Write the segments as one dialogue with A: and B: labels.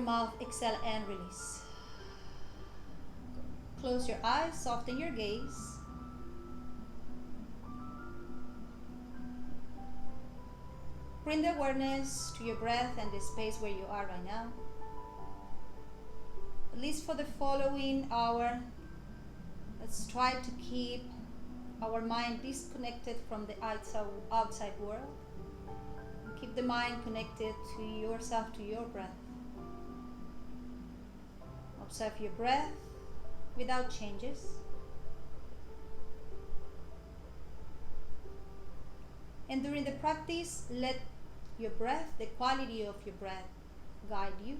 A: mouth, exhale and release. Close your eyes, soften your gaze. Bring the awareness to your breath and the space where you are right now. At least for the following hour, let's try to keep our mind disconnected from the outside world. Keep the mind connected to yourself, to your breath. Observe your breath without changes. And during the practice, let your breath, the quality of your breath, guide you.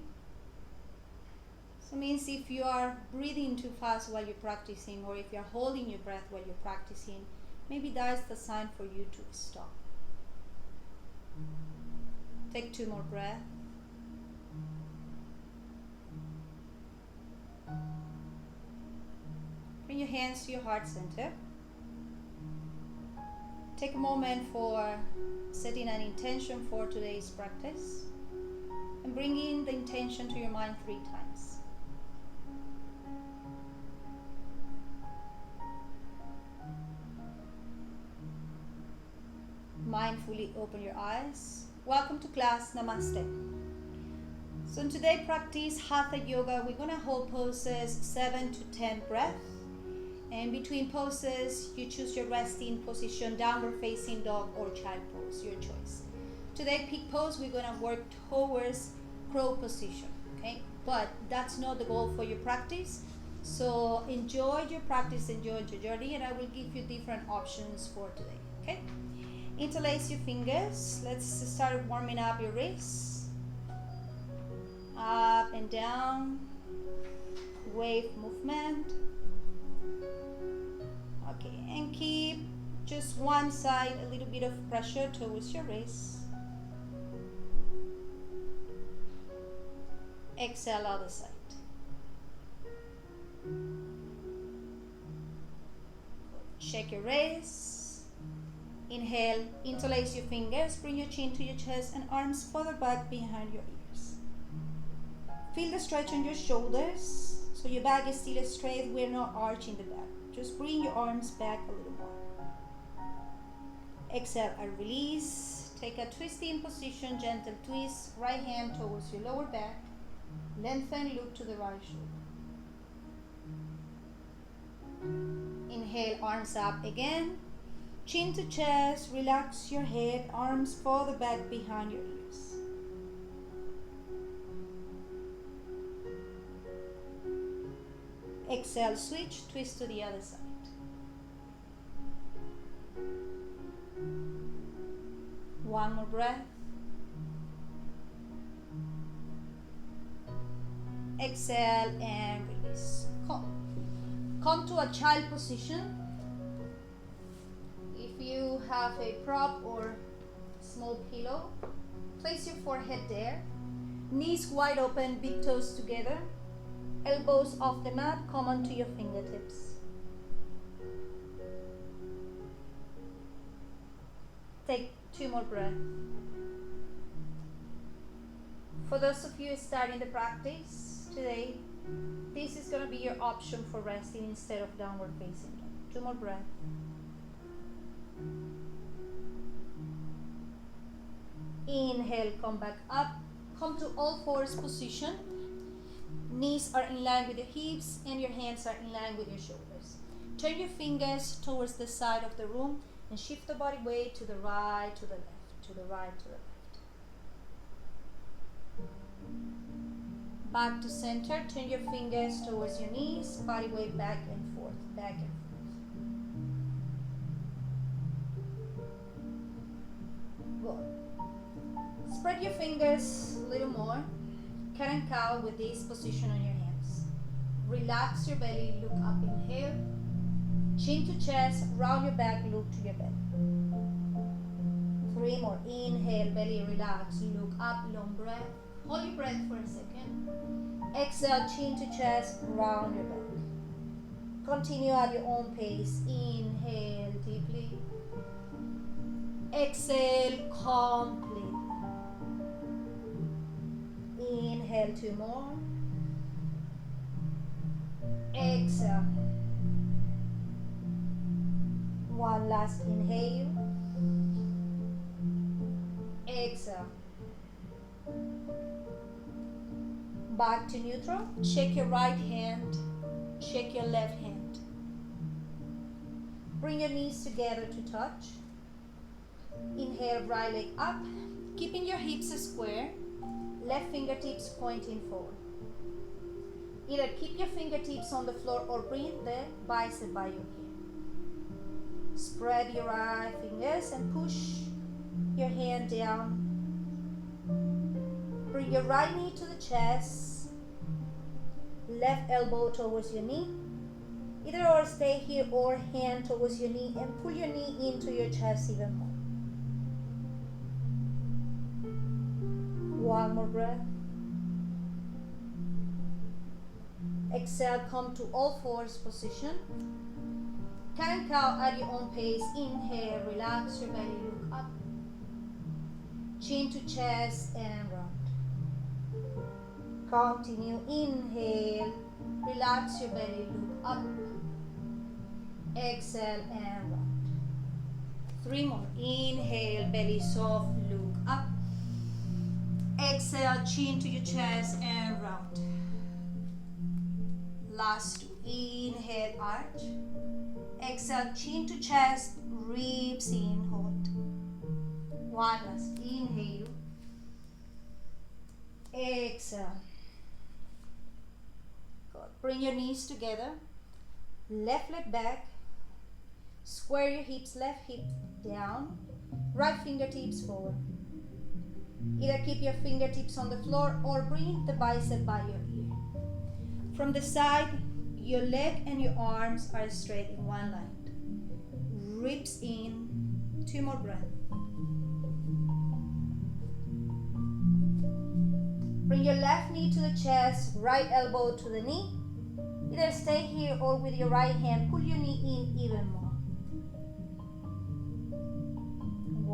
A: So it means if you are breathing too fast while you're practicing, or if you're holding your breath while you're practicing, maybe that's the sign for you to stop. Take 2 more breaths. Bring your hands to your heart center. Take a moment for setting an intention for today's practice and bringing the intention to your mind 3 times. Mindfully open your eyes. Welcome to class. Namaste. So in today's practice, Hatha Yoga, we're going to hold poses 7 to 10 breaths. And between poses, you choose your resting position, downward facing dog or child pose, your choice. Today, peak pose, we're going to work towards crow position, okay? But that's not the goal for your practice. So enjoy your practice, enjoy your journey, and I will give you different options for today, okay? Interlace your fingers. Let's start warming up your wrists. Up and down. Wave movement. Okay, and keep just one side, a little bit of pressure towards your wrist. Exhale, other side. Shake your wrists. Inhale, interlace your fingers, bring your chin to your chest and arms further back behind your ears. Feel the stretch on your shoulders, so your back is still straight, we're not arching the back. Just bring your arms back a little more. Exhale and release. Take a twisting position, gentle twist, right hand towards your lower back. Lengthen, look to the right shoulder. Inhale, arms up again. Chin to chest, relax your head, arms further back behind your ears. Exhale, switch, twist to the other side. One more breath. Exhale and release. Come to a child position. If you have a prop or small pillow, place your forehead there. Knees wide open, big toes together. Elbows off the mat, come onto your fingertips. Take 2 more breaths. For those of you starting the practice today, this is going to be your option for resting instead of downward facing dog. 2 more breaths. Inhale, come back up. Come to all fours position. Knees are in line with your hips and your hands are in line with your shoulders. Turn your fingers towards the side of the room and shift the body weight to the right, to the left, to the right, to the left. Back to center. Turn your fingers towards your knees, body weight back and forth, back and forth. Good. Spread your fingers a little more. Cat and cow with this position on your hands. Relax your belly, look up, inhale. Chin to chest, round your back, look to your belly. 3 more. Inhale, belly relax, look up, long breath. Hold your breath for a second. Exhale, chin to chest, round your back. Continue at your own pace. Inhale deeply. Exhale completely. Inhale. Inhale, 2 more. Exhale. One last inhale. Exhale. Back to neutral. Check your right hand. Check your left hand. Bring your knees together to touch. Inhale, right leg up. Keeping your hips square. Left fingertips pointing forward. Either keep your fingertips on the floor or bring the bicep by your ear. Spread your right fingers and push your hand down. Bring your right knee to the chest. Left elbow towards your knee. Either or stay here or hand towards your knee and pull your knee into your chest even more. One more breath. Exhale, come to all fours position. Cat and cow at your own pace. Inhale, relax your belly, look up. Chin to chest and round. Continue, inhale, relax your belly, look up. Exhale and round. 3 more. Inhale, belly soft, look up. Exhale, chin to your chest and round. Last 2. Inhale, arch. Exhale, chin to chest, ribs in, hold. One last. Inhale. Exhale. Good. Bring your knees together. Left leg back. Square your hips, left hip down. Right fingertips forward. Either keep your fingertips on the floor or bring the bicep by your ear. From the side, your leg and your arms are straight in one line. Ribs in. 2 more breaths. Bring your left knee to the chest, right elbow to the knee. Either stay here or with your right hand, pull your knee in even more.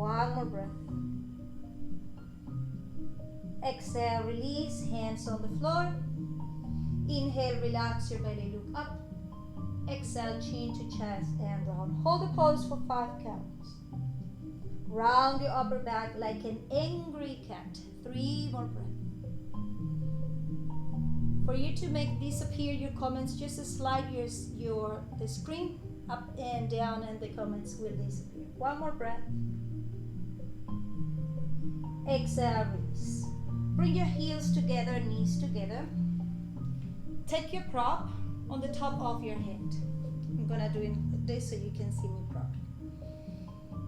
A: One more breath. Exhale, release, hands on the floor. Inhale, relax your belly, look up. Exhale, chin to chest and round. Hold the pose for 5 counts. Round your upper back like an angry cat. 3 more breaths. For you to make disappear your comments, just slide the screen up and down and the comments will disappear. 1 more breath. Exhale, release. Bring your heels together, knees together. Take your prop on the top of your head. I'm gonna do this so you can see me properly.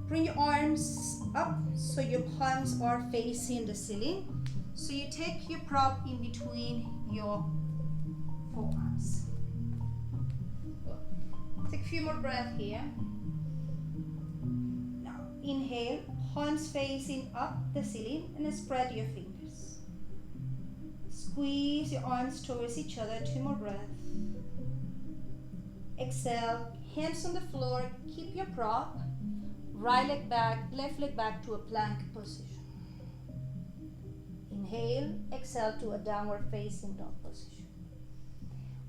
A: Bring your arms up so your palms are facing the ceiling. So you take your prop in between your forearms. Take a few more breaths here. Now inhale, palms facing up the ceiling and spread your fingers. Squeeze your arms towards each other. 2 more breaths. Exhale, hands on the floor, keep your prop. Right leg back, left leg back to a plank position. Inhale, exhale to a downward facing dog position.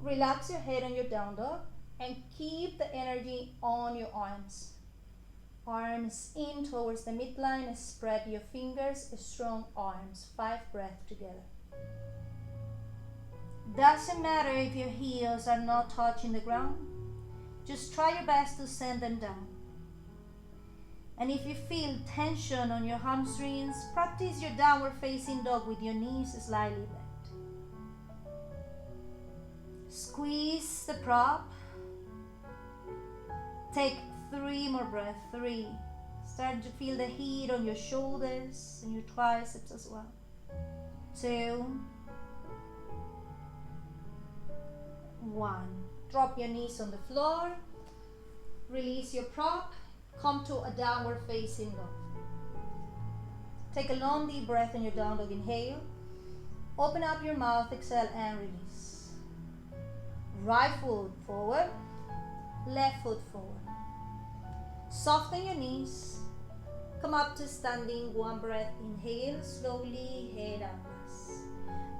A: Relax your head on your down dog and keep the energy on your arms. Arms in towards the midline, spread your fingers, strong arms. 5 breaths together. Doesn't matter if your heels are not touching the ground, just try your best to send them down. And if you feel tension on your hamstrings, practice your downward facing dog with your knees slightly bent. Squeeze the prop. Take 3 more breaths. 3. Start to feel the heat on your shoulders and your triceps as well. 2. 1. Drop your knees on the floor. Release your prop. Come to a downward facing dog. Take a long deep breath in your down dog. Inhale. Open up your mouth, exhale and release. Right foot forward, left foot forward. Soften your knees. Come up to standing. 1 breath. Inhale, slowly, head up.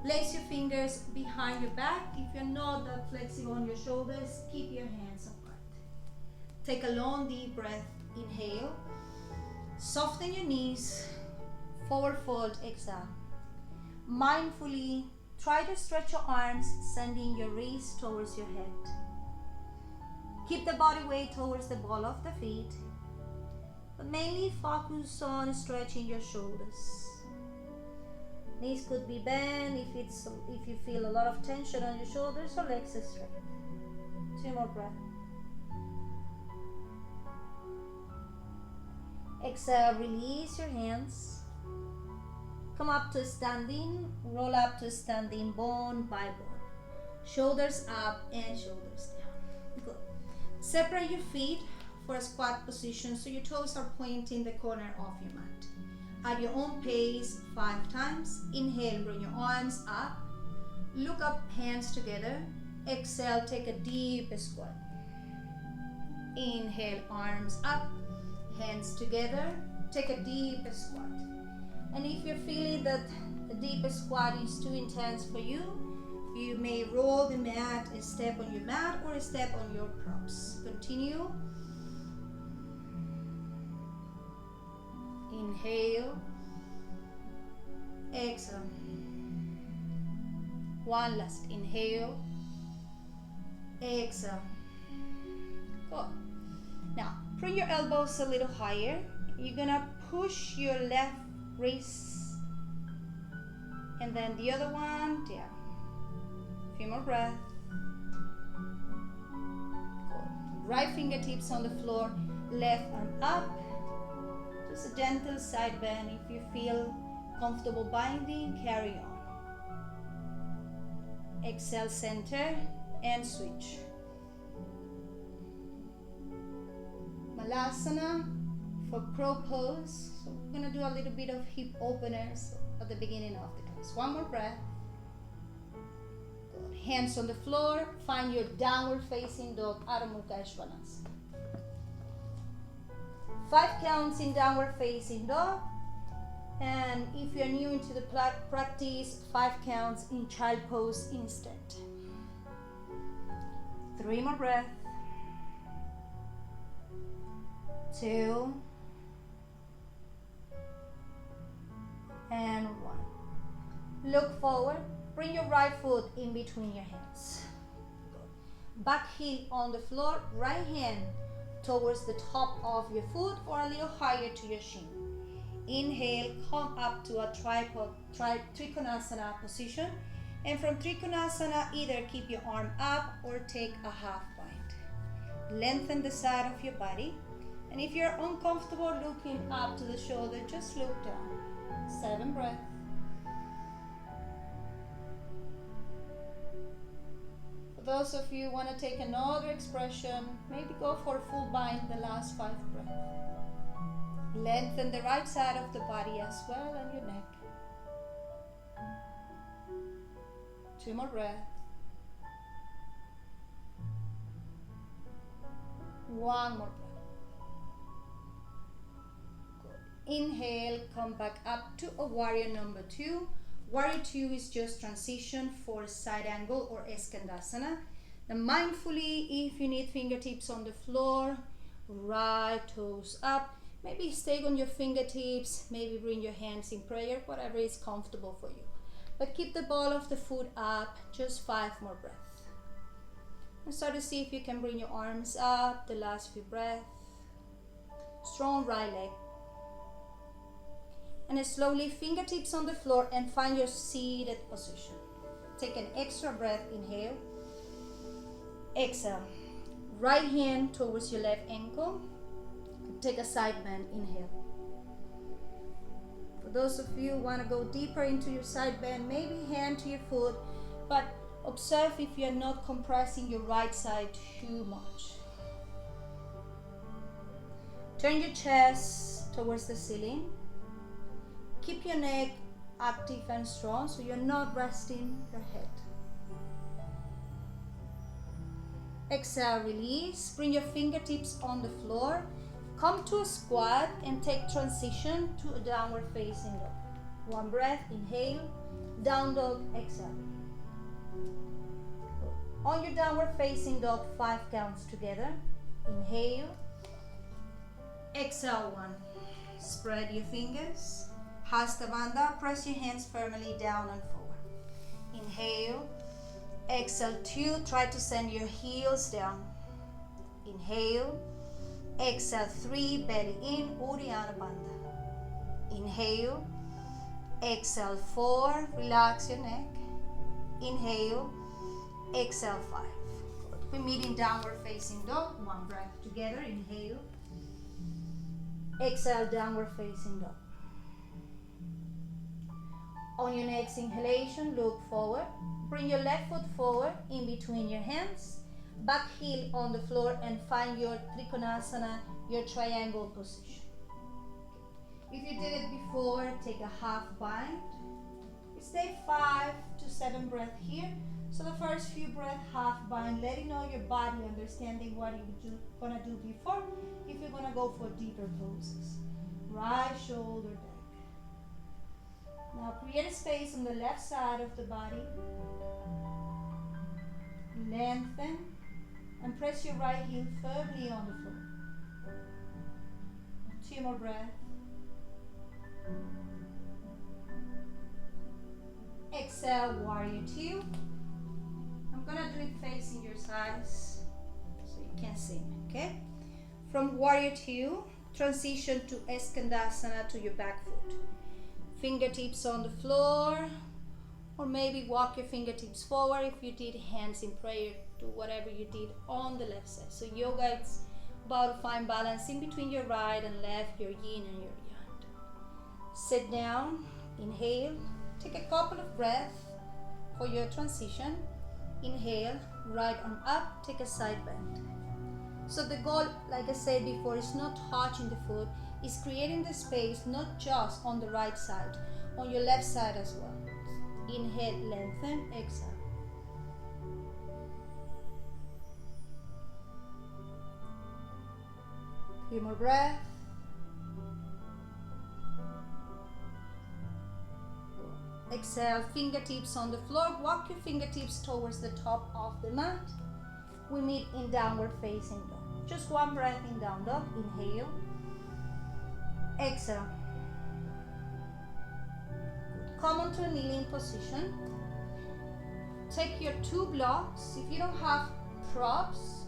A: Place your fingers behind your back. If you're not that flexible on your shoulders, keep your hands apart. Take a long deep breath. Inhale. Soften your knees. Forward fold. Exhale. Mindfully try to stretch your arms, sending your wrist towards your head. Keep the body weight towards the ball of the feet, but mainly focus on stretching your shoulders. Knees could be bent if you feel a lot of tension on your shoulders, or legs are straight. 2 more breaths. Exhale, release your hands. Come up to standing, roll up to standing, bone by bone. Shoulders up and shoulders down. Good. Separate your feet for a squat position so your toes are pointing the corner of your mat. At your own pace, 5 times. Inhale, bring your arms up. Look up, hands together. Exhale, take a deep squat. Inhale, arms up, hands together. Take a deep squat. And if you're feeling that the deep squat is too intense for you, you may roll the mat, a step on your mat, or a step on your props. Continue. Inhale. Exhale. One last. Inhale. Exhale. Good. Now, bring your elbows a little higher. You're gonna push your left wrist and then the other one down. A few more breaths. Good. Right fingertips on the floor, left arm up. Just a gentle side bend. If you feel comfortable binding, carry on. Exhale, center and switch. Malasana for crow pose. So we're gonna do a little bit of hip openers at the beginning of the class. 1 more breath. Good. Hands on the floor. Find your downward facing dog, Adho Mukha Svanasana. 5 counts in downward facing dog. And if you're new into the practice, 5 counts in child pose instead. 3 more breaths. 2 and 1. Look forward. Bring your right foot in between your hands. Good. Back heel on the floor. Right hand towards the top of your foot or a little higher to your shin. Inhale, come up to a Trikonasana position. And from Trikonasana, either keep your arm up or take a half bind. Lengthen the side of your body. And if you're uncomfortable looking up to the shoulder, just look down. 7 breaths. For those of you who want to take another expression, maybe go for a full bind the last 5 breaths. Lengthen the right side of the body as well and your neck. 2 more breaths. 1 more breath. Good. Inhale, come back up to a warrior number 2. Warrior 2 is just transition for side angle or Skandasana. Now mindfully, if you need fingertips on the floor, right toes up. Maybe stay on your fingertips, maybe bring your hands in prayer, whatever is comfortable for you. But keep the ball of the foot up, just 5 more breaths. And start to see if you can bring your arms up, the last few breaths. Strong right leg. And then slowly fingertips on the floor and find your seated position. Take an extra breath, inhale. Exhale. Right hand towards your left ankle. Take a side bend, inhale. For those of you who want to go deeper into your side bend, maybe hand to your foot, but observe if you're not compressing your right side too much. Turn your chest towards the ceiling. Keep your neck active and strong so you're not resting your head. Exhale, release. Bring your fingertips on the floor. Come to a squat and take transition to a downward facing dog. 1 breath, inhale. Down dog, exhale. On your downward facing dog, 5 counts together. Inhale. Exhale 1. Spread your fingers. Hasta Bandha. Press your hands firmly down and forward. Inhale. Exhale 2. Try to send your heels down. Inhale. Exhale 3. Belly in. Uddiyana Bandha. Inhale. Exhale 4. Relax your neck. Inhale. Exhale 5. Good. We meet in downward facing dog. 1 breath together. Inhale. Exhale, downward facing dog. On your next inhalation, look forward. Bring your left foot forward in between your hands. Back heel on the floor and find your Trikonasana, your triangle position. If you did it before, take a half bind. Stay 5 to 7 breaths here. So the first few breaths, half bind, letting know your body, understanding what you're gonna do before, if you're gonna go for deeper poses. Right shoulder back. Now create a space on the left side of the body. Lengthen and press your right heel firmly on the floor. 2 more breaths. Exhale, warrior 2. I'm gonna do it facing your sides so you can see me, okay? From warrior 2, transition to Skandasana to your back foot. Fingertips on the floor, or maybe walk your fingertips forward if you did hands in prayer to whatever you did on the left side. So yoga, it's about to find balance in between your right and left, your yin and your yang. Sit down, inhale, take a couple of breaths for your transition. Inhale, right arm up, take a side bend. So the goal, like I said before, is not touching the foot, is creating the space not just on the right side, on your left side as well. Inhale, lengthen, exhale. Few more breaths. Exhale, fingertips on the floor. Walk your fingertips towards the top of the mat. We meet in downward facing dog. Just 1 breath in down dog. Inhale. Exhale. Good. Come onto a kneeling position. Take your 2 blocks. If you don't have props,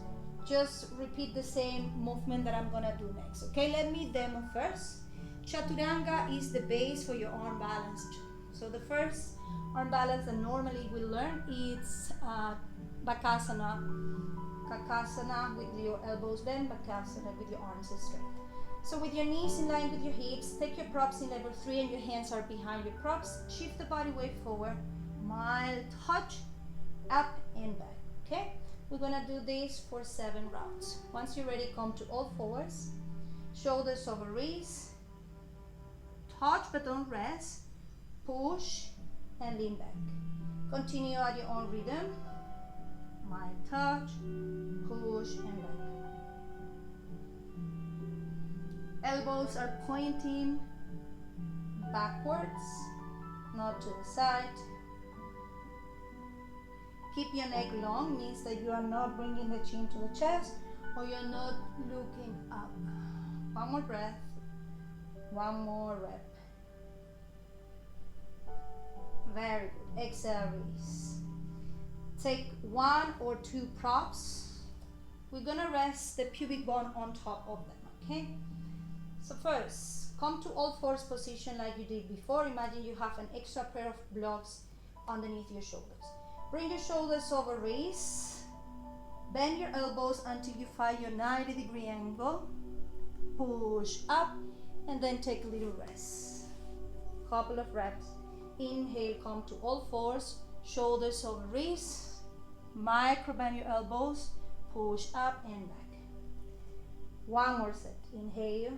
A: just repeat the same movement that I'm gonna do next. Okay, let me demo first. Chaturanga is the base for your arm balance. So the first arm balance that normally we learn is Bakasana. Kakasana with your elbows bent, Bakasana with your arms straight. So with your knees in line with your hips, take your props in level 3 and your hands are behind your props. Shift the body weight forward, mild touch, up and back, okay? We're gonna do this for 7 rounds. Once you're ready, come to all fours, shoulders over wrists, touch but don't rest. Push and lean back. Continue at your own rhythm. Mild touch, push and back. Elbows are pointing backwards, not to the side. Keep your neck long, means that you are not bringing the chin to the chest or you're not looking up. 1 more breath, 1 more rep. Very good. Exhale, release. Take 1 or 2 props. We're gonna rest the pubic bone on top of them, okay? So first, come to all fours position like you did before. Imagine you have an extra pair of blocks underneath your shoulders. Bring your shoulders over wrists. Bend your elbows until you find your 90-degree angle. Push up and then take a little rest. Couple of reps. Inhale, come to all fours, shoulders over wrists, micro bend your elbows, push up and back. 1 more set. Inhale,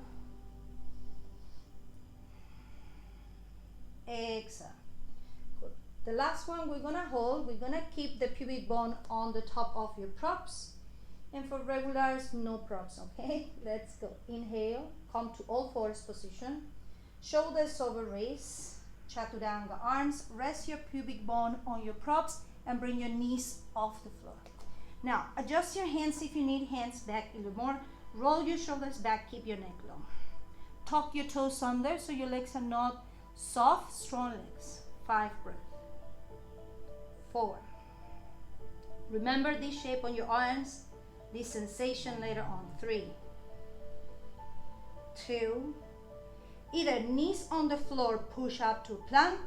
A: exhale. Good. The last one we're gonna hold. We're gonna keep the pubic bone on the top of your props, and for regulars, no props. Okay, let's go. Inhale, come to all fours position, shoulders over wrists. Chaturanga arms. Rest your pubic bone on your props and bring your knees off the floor. Now, adjust your hands if you need hands back a little more. Roll your shoulders back, keep your neck long. Tuck your toes under so your legs are not soft, strong legs. 5 breaths. 4. Remember this shape on your arms, this sensation later on. 3. 2. Either knees on the floor, push up to plank,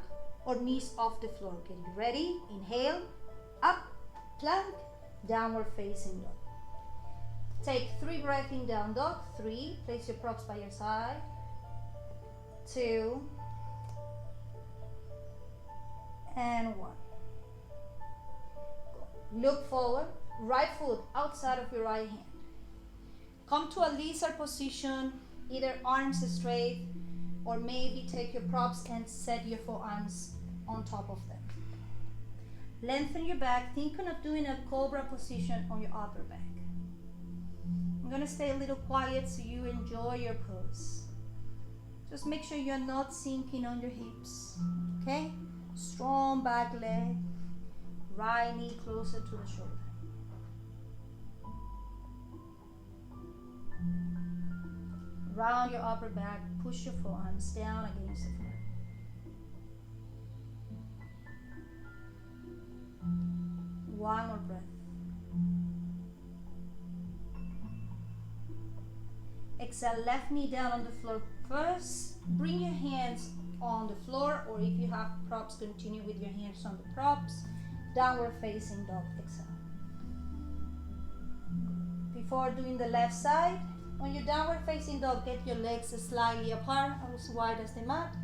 A: or knees off the floor. Get ready. Inhale, up, plank, downward facing dog. Take 3 breaths in down dog. 3. Place your props by your side. 2. And 1. Look forward. Right foot outside of your right hand. Come to a lizard position, either arms straight, or maybe take your props and set your forearms on top of them. Lengthen your back, thinking of doing a cobra position on your upper back. I'm gonna stay a little quiet so you enjoy your pose. Just make sure you're not sinking on your hips, okay? Strong back leg, right knee closer to the shoulder. Round your upper back, push your forearms down against the floor. One more breath. Exhale, left knee down on the floor first. Bring your hands on the floor, or if you have props, continue with your hands on the props. Downward facing dog. Exhale. Before doing the left side, on your downward facing dog, get your legs slightly apart, as wide as the mat.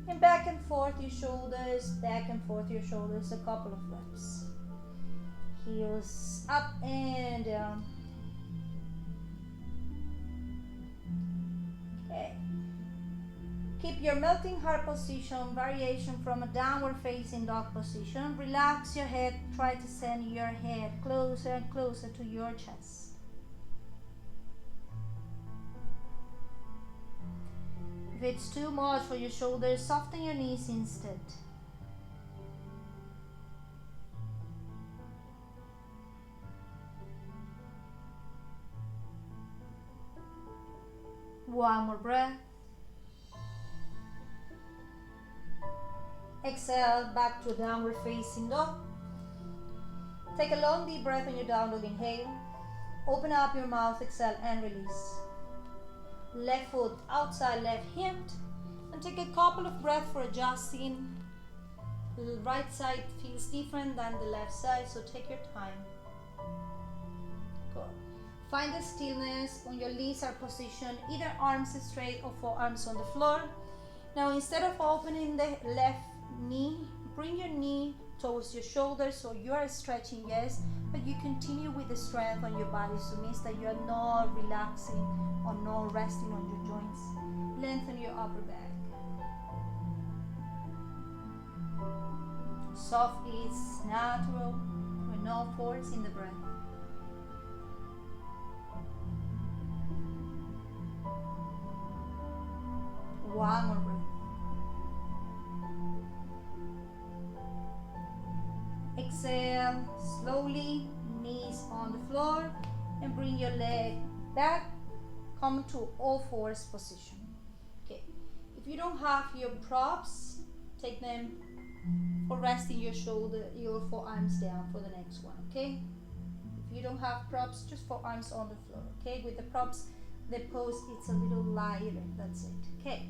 A: And back and forth your shoulders, back and forth your shoulders, a couple of reps. Heels up and down. Okay. Keep your melting heart position, variation from a downward facing dog position. Relax your head, try to send your head closer and closer to your chest. If it's too much for your shoulders, soften your knees instead. One more breath. Exhale, back to downward facing dog. Take a long deep breath on your down dog. Inhale. Open up your mouth, exhale, and release. Left foot outside left hip, and take a couple of breaths for adjusting. The right side feels different than the left side, so take your time. Good. Find the stillness on your lizard position, either arms straight or forearms on the floor. Now, instead of opening the left knee, bring your knee towards your shoulder, so you are stretching, yes, but you continue with the strength on your body, so it means that you are not relaxing or not resting on your joints. Lengthen your upper back. Soft is natural, with no force in the breath. One more breath. Exhale, slowly, knees on the floor, and bring your leg back. Come to all fours position. Okay, if you don't have your props, take them for resting your shoulder, your forearms down for the next one, okay? If you don't have props, just forearms on the floor, okay? With the props, the pose, it's a little lighter, that's it, okay?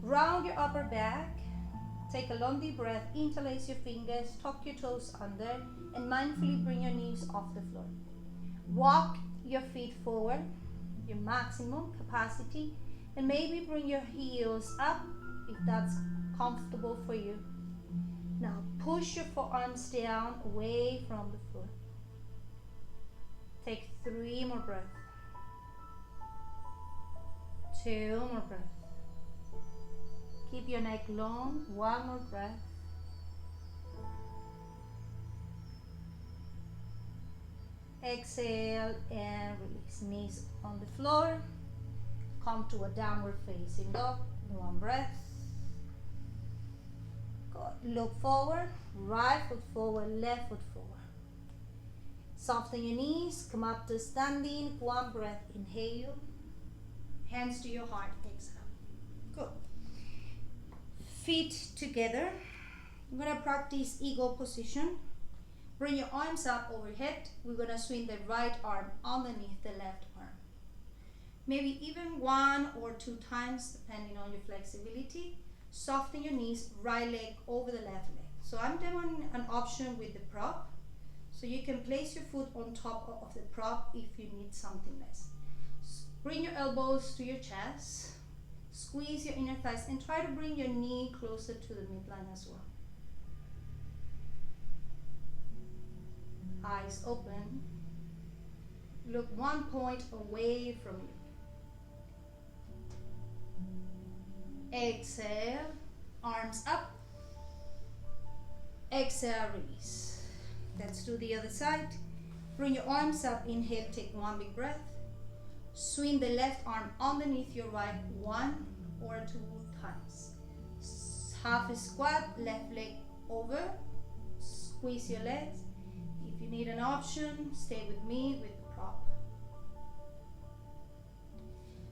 A: Round your upper back. Take a long deep breath, interlace your fingers, tuck your toes under, and mindfully bring your knees off the floor. Walk your feet forward, your maximum capacity, and maybe bring your heels up if that's comfortable for you. Now push your forearms down away from the floor. Take 3 more breaths. 2 more breaths. Keep your neck long. 1 more breath. Exhale and release. Knees on the floor. Come to a downward facing dog. 1 breath. look forward, right foot forward, left foot forward. Soften your knees, come up to standing, one breath, inhale, hands to your heart, exhale. Good. Feet together. We're gonna practice eagle position. Bring your arms up overhead. We're gonna swing the right arm underneath the left arm. Maybe even 1 or 2 times, depending on your flexibility. Soften your knees, right leg over the left leg. So I'm doing an option with the prop. So you can place your foot on top of the prop if you need something less. Bring your elbows to your chest. Squeeze your inner thighs and try to bring your knee closer to the midline as well. Eyes open. Look 1 point away from you. Exhale, arms up. Exhale, release. Let's do the other side. Bring your arms up, inhale, take 1 big breath. Swing the left arm underneath your right 1 or 2 times. Half a squat, left leg over. Squeeze your legs. If you need an option, stay with me with the prop.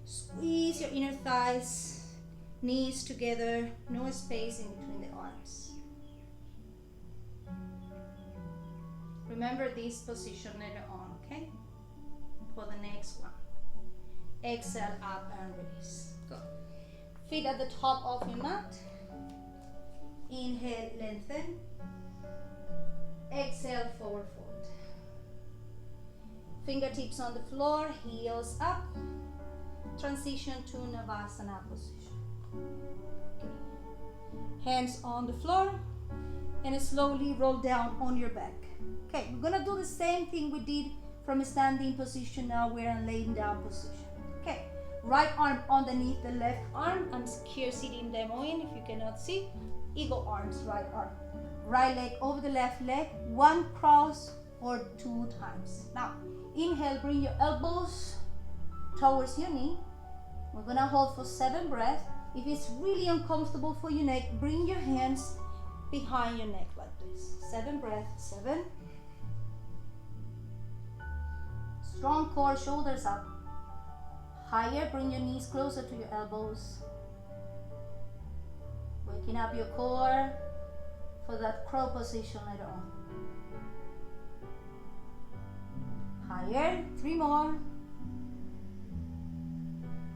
A: Squeeze your inner thighs. Knees together, no space in between the arms. Remember this position later on, okay? For the next one. Exhale, up and release. Go. Feet at the top of your mat. Inhale, lengthen. Exhale, forward fold. Fingertips on the floor, heels up. Transition to Navasana position. Hands on the floor and slowly roll down on your back. Okay, we're gonna do the same thing we did from a standing position. Now we're in laying down position. Okay, right arm underneath the left arm. I'm here sitting demoing if you cannot see. Eagle arms, right arm. Right leg over the left leg, 1 cross or 2 times. Now, inhale, bring your elbows towards your knee. We're gonna hold for 7 breaths. If it's really uncomfortable for your neck, bring your hands behind your neck like this. 7 breaths, 7. Strong core, shoulders up. Higher, bring your knees closer to your elbows. Waking up your core for that crow position later on. Higher, 3 more.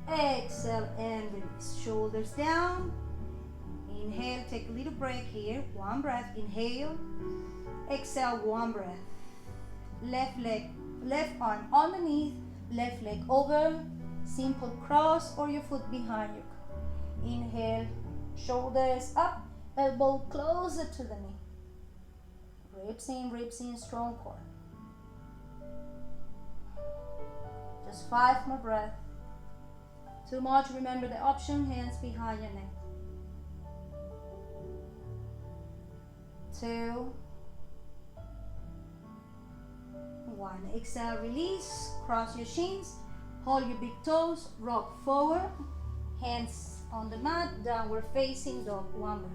A: Exhale and release. Shoulders down. Inhale, take a little break here. 1 breath, inhale. Exhale, 1 breath. Left leg, left arm underneath, left leg over. Simple cross or your foot behind you. Inhale, shoulders up, elbow closer to the knee. Ribs in, strong core. Just 5 more breaths. Too much, remember the option, hands behind your neck. 2, 1. Exhale, release, cross your shins, hold your big toes, rock forward, hands on the mat, downward facing dog, 1 breath.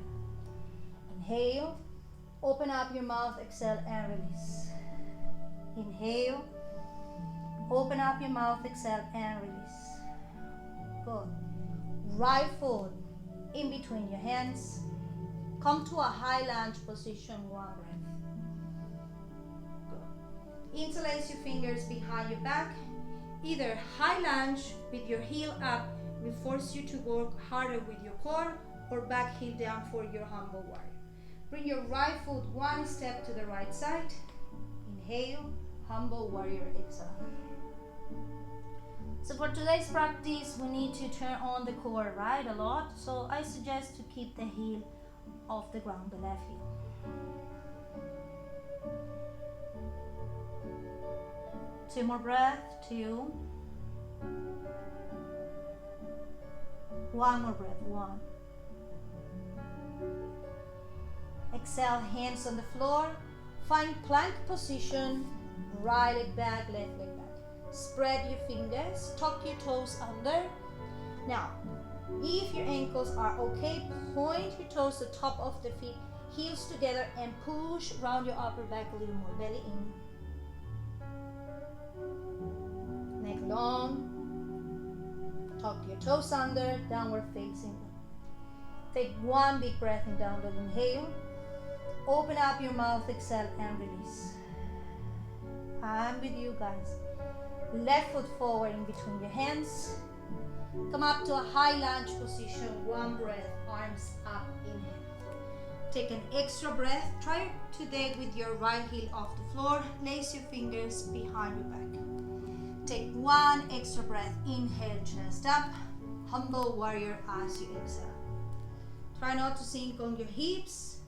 A: Inhale, open up your mouth, exhale and release. Inhale, open up your mouth, exhale and release. Good. Right foot in between your hands. Come to a high lunge position, 1 breath. Good. Interlace your fingers behind your back. Either high lunge with your heel up will force you to work harder with your core, or back heel down for your humble warrior. Bring your right foot 1 step to the right side. Inhale, humble warrior, exhale. So for today's practice, we need to turn on the core, right, a lot. So I suggest to keep the heel off the ground, the left heel. 2 more breaths, 2. 1 more breath, 1. Exhale, hands on the floor. Find plank position, right leg back, left leg back. Spread your fingers, tuck your toes under. Now, if your ankles are okay, point your toes to the top of the feet. Heels together and push round your upper back a little more. Belly in. Neck long. Tuck your toes under, downward facing. Take one big breath in down dog. Inhale. Open up your mouth, exhale, and release. I'm with you guys. Left foot forward in between your hands. Come up to a high lunge position. One breath, arms up, inhale. Take an extra breath. Try today with your right heel off the floor. Place your fingers behind your back. Take one extra breath. Inhale, chest up. Humble warrior as you exhale. Try not to sink on your hips.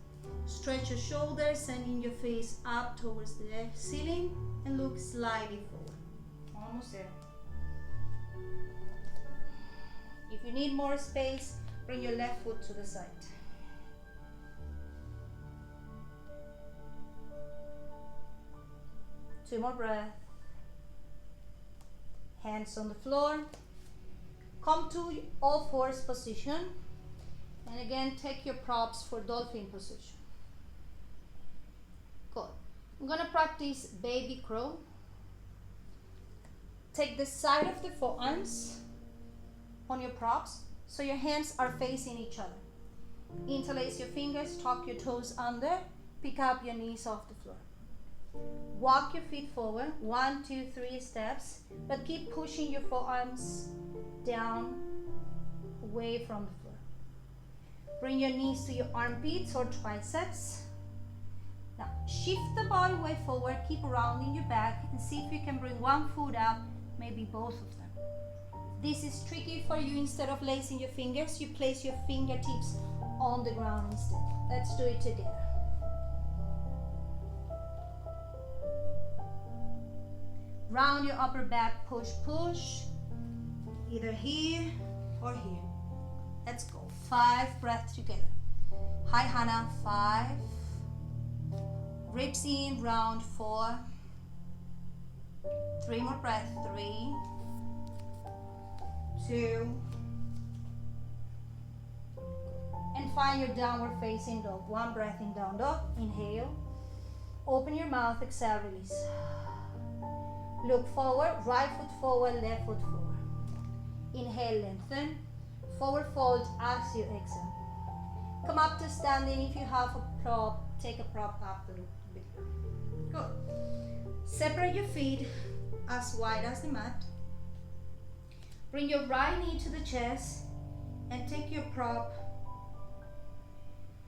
A: Stretch your shoulders, sending your face up towards the ceiling and look slightly forward. Almost there. If you need more space, bring your left foot to the side. Two more breaths. Hands on the floor. Come to all fours position. And again, take your props for dolphin position. Good. I'm gonna practice baby crow. Take the side of the forearms on your props so your hands are facing each other. Interlace your fingers, tuck your toes under, pick up your knees off the floor. Walk your feet forward, 1, 2, 3 steps, but keep pushing your forearms down, away from the floor. Bring your knees to your armpits or triceps. Now shift the body way forward, keep rounding your back, and see if you can bring one foot up, maybe both of them. This is tricky for you. Instead of lacing your fingers, you place your fingertips on the ground instead. Let's do it together. Round your upper back, push, push. Either here or here. Let's go. 5 breaths together. Hi, Hannah. 5. Ribs in, round 4. 3 more breaths. 3, 2, and find your downward facing dog. 1 breath in down dog. Inhale. Open your mouth. Exhale. Release. Look forward. Right foot forward. Left foot forward. Inhale. Lengthen. Forward fold as you exhale. Come up to standing. If you have a prop, take a prop up a little bit. Good. Separate your feet as wide as the mat. Bring your right knee to the chest and take your prop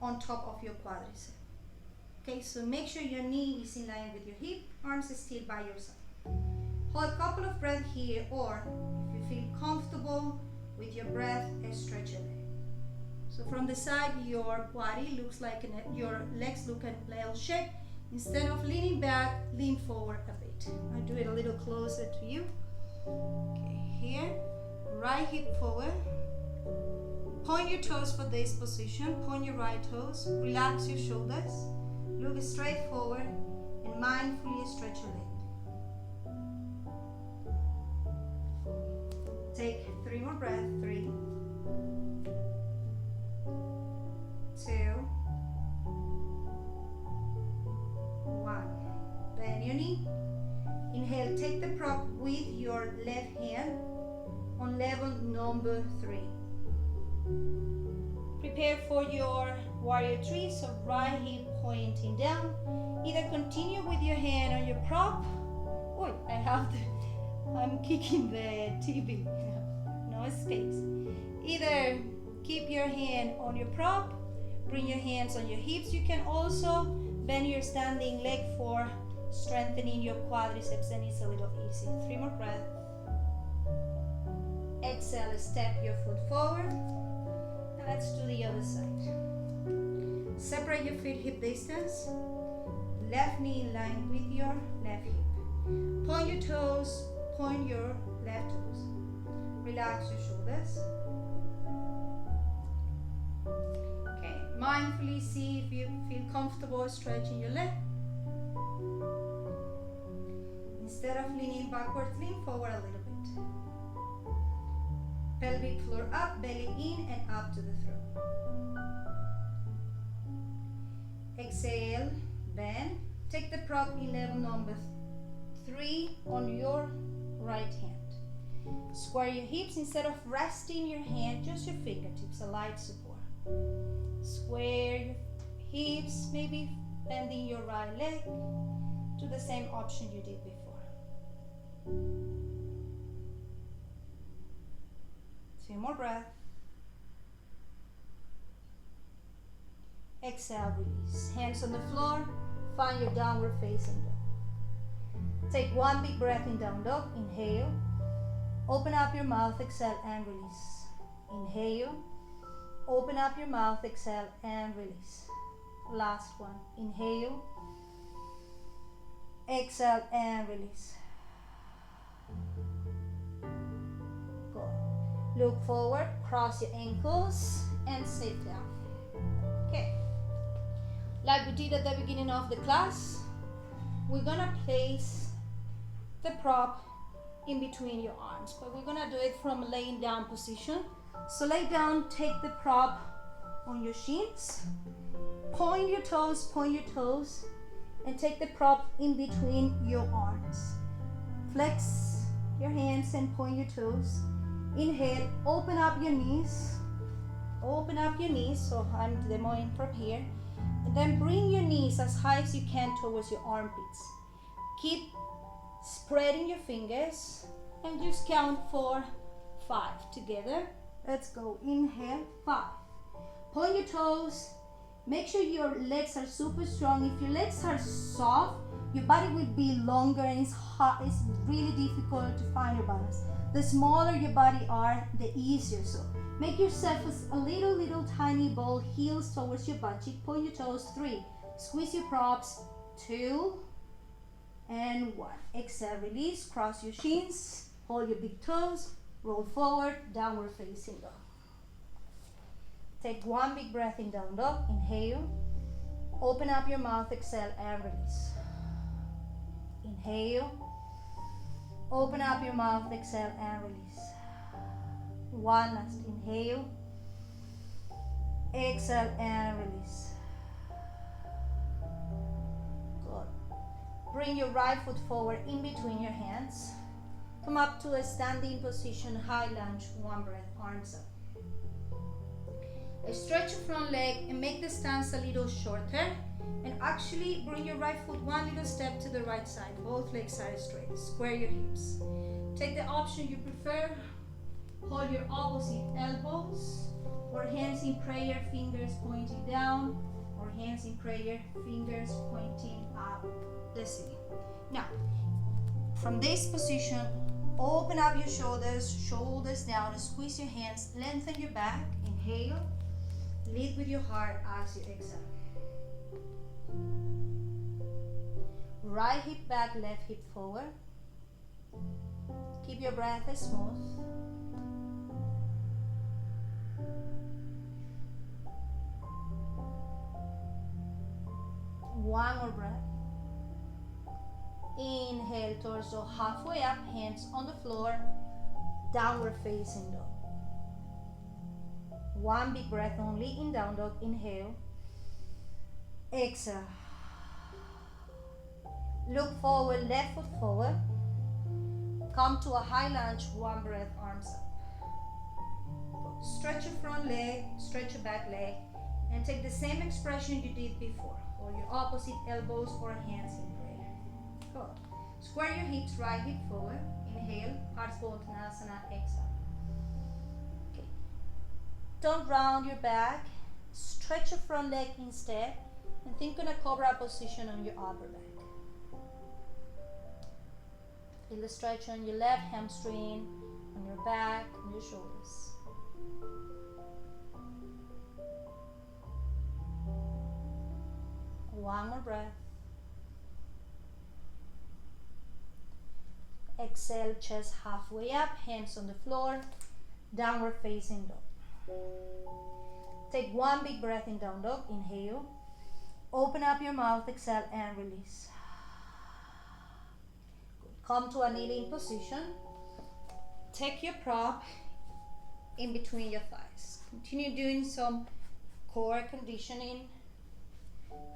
A: on top of your quadricep. Okay, so make sure your knee is in line with your hip, arms are still by your side. Hold a couple of breaths here, or if you feel comfortable with your breath, stretch a leg. So from the side, your body looks like your legs look an L shape. Instead of leaning back, lean forward a bit. I'll do it a little closer to you. Okay, here, right hip forward. Point your toes for this position. Point your right toes. Relax your shoulders. Look straight forward and mindfully stretch your leg. Take 3 more breaths. 3, 2, 1. Bend your knee. Inhale, take the prop with your left hand on level number 3. Prepare for your warrior 3, so right hip pointing down. Either continue with your hand on your prop. Oh, I'm kicking the TV. No space. Either keep your hand on your prop, bring your hands on your hips. You can also bend your standing leg for strengthening your quadriceps, and it's a little easy. 3 more breaths. Exhale, step your foot forward. And let's do the other side. Separate your feet hip distance. Left knee in line with your left hip. Point your toes, point your left toes. Relax your shoulders. Okay, mindfully see if you feel comfortable stretching your leg. Instead of leaning backwards, lean forward a little bit. Pelvic floor up, belly in and up to the throat. Exhale, bend. Take the prop in level number 3 on your right hand. Square your hips. Instead of resting your hand, just your fingertips, a light support. Square your hips, maybe bending your right leg to the same option you did before. Two more breaths. Exhale, release. Hands on the floor. Find your downward facing dog. Take one big breath in down dog. Inhale. Open up your mouth. Exhale and release. Inhale. Open up your mouth. Exhale and release. Last one. Inhale. Exhale and release. Good. Look forward. Cross your ankles and sit down. Okay. Like we did at the beginning of the class, we're gonna place the prop in between your arms, but we're gonna do it from a laying down position. So lay down, take the prop on your shins, point your toes, and take the prop in between your arms. Flex your hands and point your toes. Inhale, open up your knees. Open up your knees, so I'm demoing from here. And then bring your knees as high as you can towards your armpits. Keep spreading your fingers and just count for 5 together. Let's go. Inhale, 5. Point your toes. Make sure your legs are super strong. If your legs are soft, your body will be longer and it's hard. It's really difficult to find your balance. The smaller your body are, the easier. So make yourself a little tiny ball, heels towards your butt cheek. Point your toes. 3. Squeeze your props. 2 and 1. Exhale, release. Cross your shins. Hold your big toes. Roll forward. Downward facing dog. Take one big breath in down dog. Inhale. Open up your mouth. Exhale and release. Inhale. Open up your mouth. Exhale and release. One last. Inhale. Exhale and release. Good. Bring your right foot forward in between your hands. Come up to a standing position, high lunge, one breath, arms up. Stretch your front leg and make the stance a little shorter. And actually bring your right foot one little step to the right side. Both legs are straight. Square your hips. Take the option you prefer. Hold your opposite elbows, or hands in prayer, fingers pointing down, or hands in prayer, fingers pointing up the ceiling. Now, from this position, open up your shoulders down, squeeze your hands, lengthen your back. Inhale, lead with your heart as you exhale. Right hip back, left hip forward. Keep your breath smooth. One more breath. Inhale, torso halfway up, hands on the floor, downward facing dog. One big breath only in down dog. Inhale. Exhale. Look forward, left foot forward. Come to a high lunge, one breath, arms up. Stretch your front leg, stretch your back leg, and take the same expression you did before. Hold your opposite elbows or hands in prayer. Good. Square your hips, right hip forward. Inhale, Parsvottanasana, exhale. Okay. Don't round your back. Stretch your front leg instead, and think in a cobra position on your upper back. Feel the stretch on your left hamstring, on your back, on your shoulders. One more breath. Exhale, chest halfway up, hands on the floor, downward facing dog. Take one big breath in down dog. Inhale. Open up your mouth, exhale and release. Come to a kneeling position. Take your prop in between your thighs. Continue doing some core conditioning.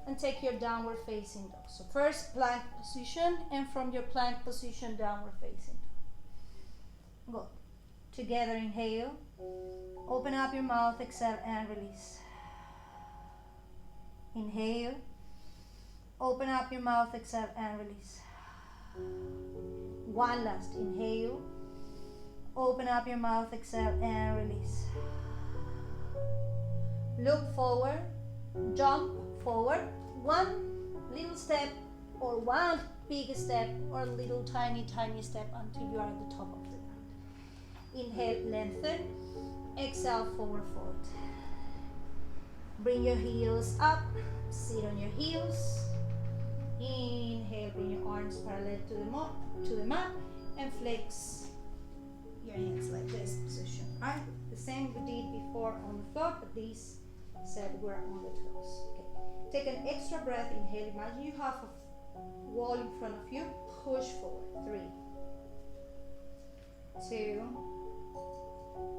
A: and take your downward facing dog. So first plank position, and from your plank position, downward facing dog. Good. Together, inhale. Open up your mouth, exhale, and release. Inhale. Open up your mouth, exhale, and release. One last. Inhale. Open up your mouth, exhale, and release. Look forward. Jump forward. One little step, or one big step, or a little tiny step until you are at the top of the ground. Inhale, lengthen. Exhale, forward fold. Bring your heels up. Sit on your heels. Inhale, bring your arms parallel to the mat, and flex your hands like this position, right? The same we did before on the floor, but these said we're on the toes. Okay. Take an extra breath. Inhale. Imagine you have a wall in front of you. Push forward. 3, 2,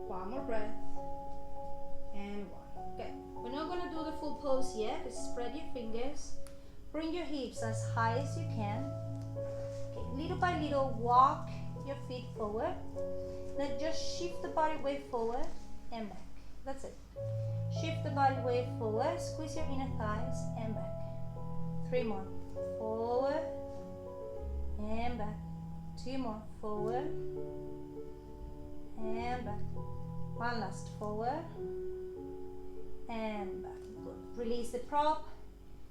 A: one more breath, and 1. Okay. We're not gonna do the full pose yet. Just spread your fingers. Bring your hips as high as you can. Okay. Little by little, walk your feet forward. Now just shift the body weight forward and back. That's it. Shift the body weight forward, squeeze your inner thighs and back. 3 more. Forward and back. 2 more. Forward and back. One last. Forward and back. Good. Release the prop.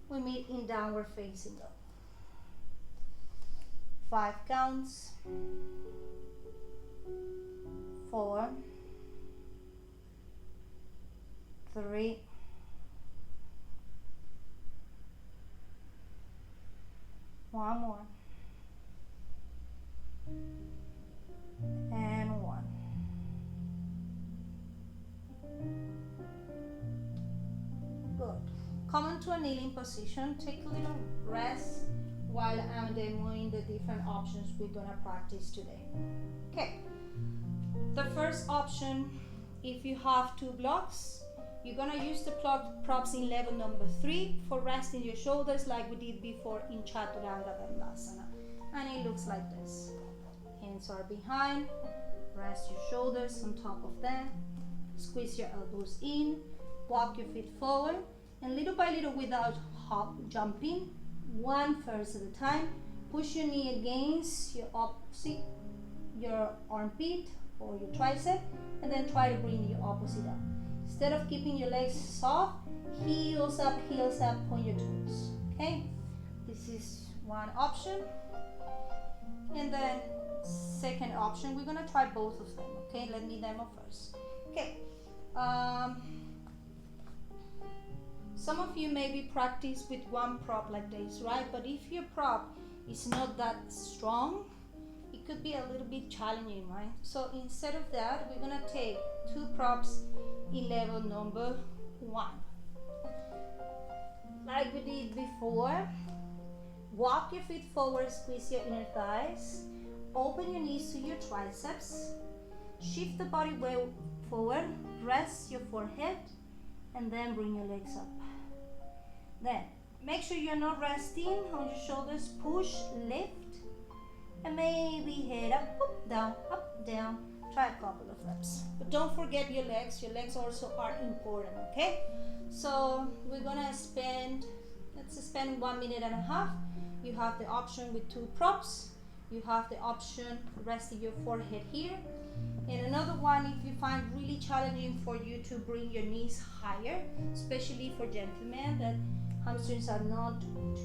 A: We meet in downward facing dog. 5 counts. 4, 3, 1 more, and 1. Good. Come into a kneeling position. Take a little rest while I'm demoing the different options we're gonna practice today. Okay. The first option, if you have 2 blocks, you're gonna use the props in level number 3 for resting your shoulders like we did before in Chaturanga Dandasana. And it looks like this. Hands are behind, rest your shoulders on top of them, squeeze your elbows in, walk your feet forward, and little by little without jumping, 1 first at a time, push your knee against your armpit or your tricep, and then try to bring the opposite up. Instead of keeping your legs soft, heels up on your toes. Okay, this is one option. And then second option, we're gonna try both of them. Okay, let me demo first. Okay, some of you maybe practice with 1 prop like this, right? But if your prop is not that strong, it could be a little bit challenging, right? So instead of that, we're gonna take 2 props in level number 1. Like we did before, walk your feet forward, squeeze your inner thighs, open your knees to your triceps, shift the body weight forward, rest your forehead, and then bring your legs up. Then make sure you're not resting on your shoulders. Push, lift, and maybe head up, down, up, down. Try a couple of reps. But don't forget your legs. Your legs also are important, okay? So we're gonna let's spend 1.5 minutes. You have the option with 2 props. You have the option resting your forehead here. And another one, if you find really challenging for you to bring your knees higher, especially for gentlemen that hamstrings are not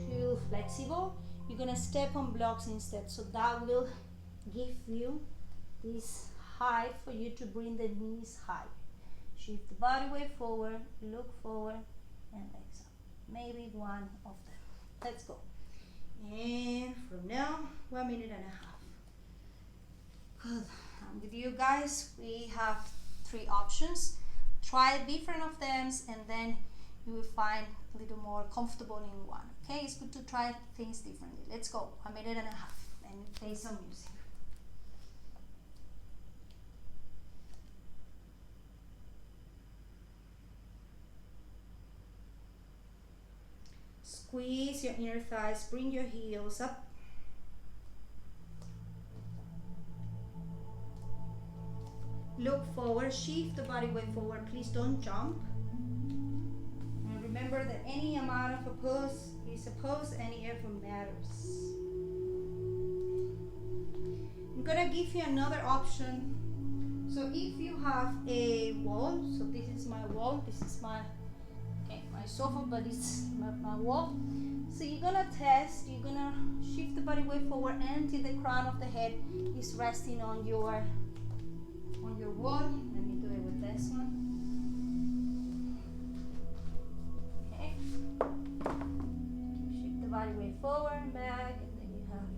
A: too flexible, you're gonna step on blocks instead. So that will give you this height for you to bring the knees high. Shift the body weight forward, look forward, and legs up. Maybe 1 of them. Let's go. And from now, 1.5 minutes. Good. I'm with you guys. We have 3 options. Try different of them, and then you will find a little more comfortable in one. Okay, it's good to try things differently. Let's go. 1.5 minutes and play some music. Squeeze your inner thighs, bring your heels up. Look forward, shift the body weight forward. Please don't jump. And remember that any amount of a pose is a pose, any effort matters. I'm gonna give you another option. So if you have a wall, so this is my wall, this is my sofa, but it's my wall. So you're gonna test, you're gonna shift the body weight forward until the crown of the head is resting on your wall. Let me do it with this one. Okay. Shift the body weight forward and back, and then you have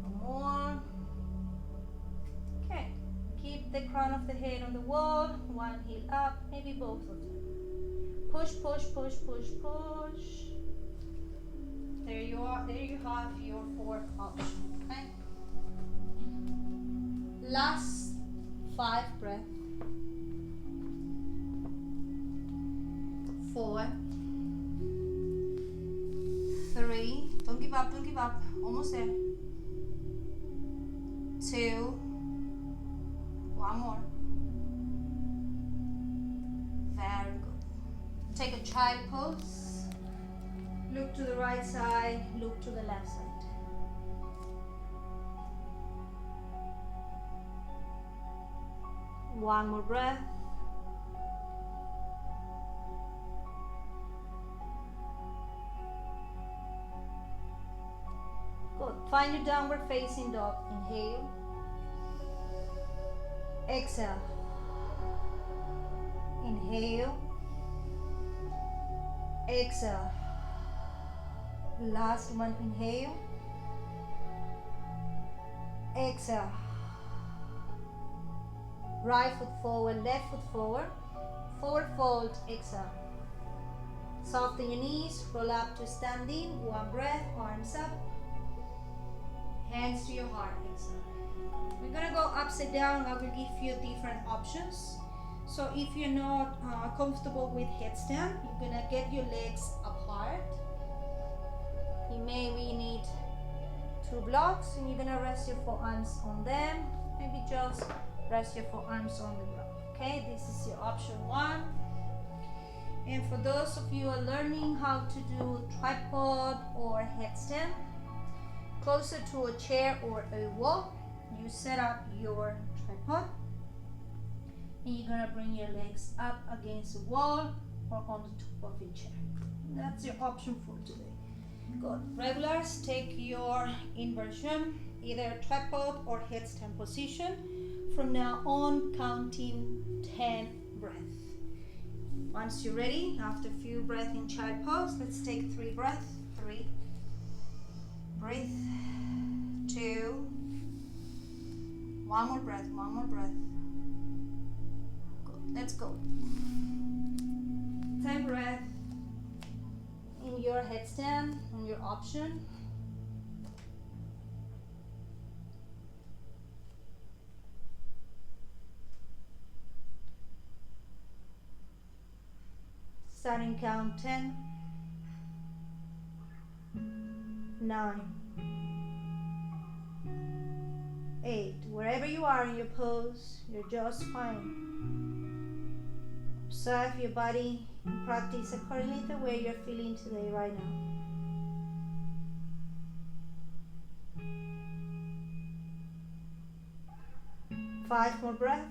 A: one more. Okay. Keep the crown of the head on the wall, one heel up, maybe both of them. Push, push, push, push, push. There you are. There you have your fourth option. Okay. Last 5 breaths. 4, 3. Don't give up. Don't give up. Almost there. 2. One more. Very good. Take a child pose. Look to the right side, look to the left side. One more breath. Good. Find your downward facing dog. Inhale. Exhale. Inhale. Exhale. Last one. Inhale. Exhale. Right foot forward, left foot forward. Forward fold, exhale. Soften your knees, roll up to standing. One breath, arms up. Hands to your heart, exhale. We're gonna go upside down. I will give you different options. So if you're not comfortable with headstand, you're gonna get your legs apart. You maybe need 2 blocks, and you're gonna rest your forearms on them. Maybe just rest your forearms on the ground. Okay, this is your option 1. And for those of you who are learning how to do tripod or headstand, closer to a chair or a wall, you set up your tripod, and you're gonna bring your legs up against the wall or on the top of your chair. That's your option for today. Good. Regulars, take your inversion, either tripod or headstand position. From now on, counting 10 breaths. Once you're ready, after a few breaths in child pose, let's take 3 breaths. 3. Breathe. 2. One more breath. One more breath. Good. Let's go. 10 breaths in your headstand, on your option. Starting count 10, 9, 8. Wherever you are in your pose, you're just fine. Observe your body and practice accordingly the way you're feeling today, right now. 5 more breaths.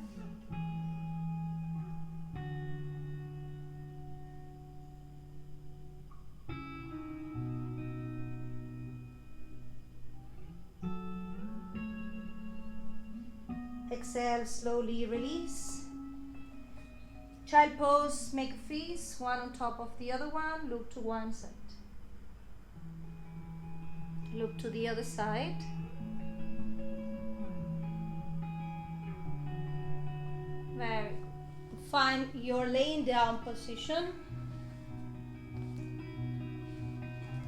A: Exhale, slowly release. Child pose, make a fist, one on top of the other one. Look to one side. Look to the other side. Very good. Find your laying down position.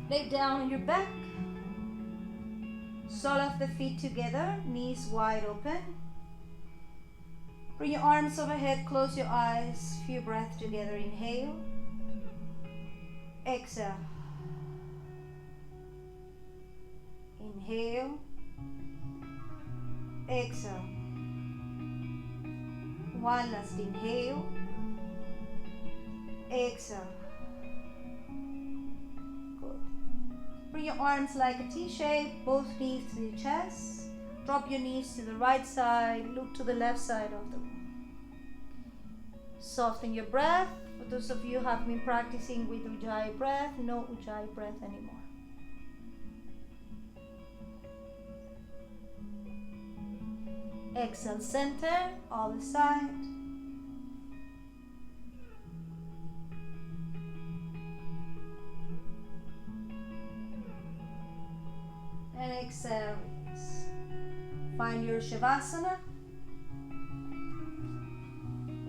A: Lay down on your back. Sole of the feet together, knees wide open. Bring your arms overhead, close your eyes. Few breaths together. Inhale. exhale. Inhale, exhale. One last inhale, exhale. Good. Bring your arms like a T shape, both knees to the chest. Drop your knees to the right side, look to the left side of the room. Soften your breath. For those of you who have been practicing with Ujjayi breath, no Ujjayi breath anymore. Exhale, center, other side. And exhale, release. Find your Shavasana.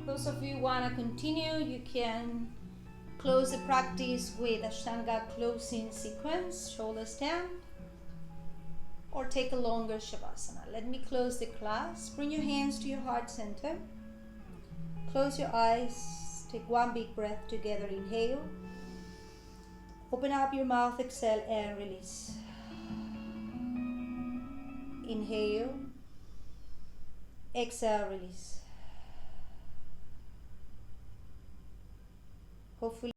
A: Those of you who want to continue, you can close the practice with Ashtanga closing sequence, shoulders down, or take a longer Shavasana. Let me close the class. Bring your hands to your heart center. Close your eyes. Take one big breath together. Inhale. Open up your mouth, exhale, and release. Inhale. Exhale, release. Hopefully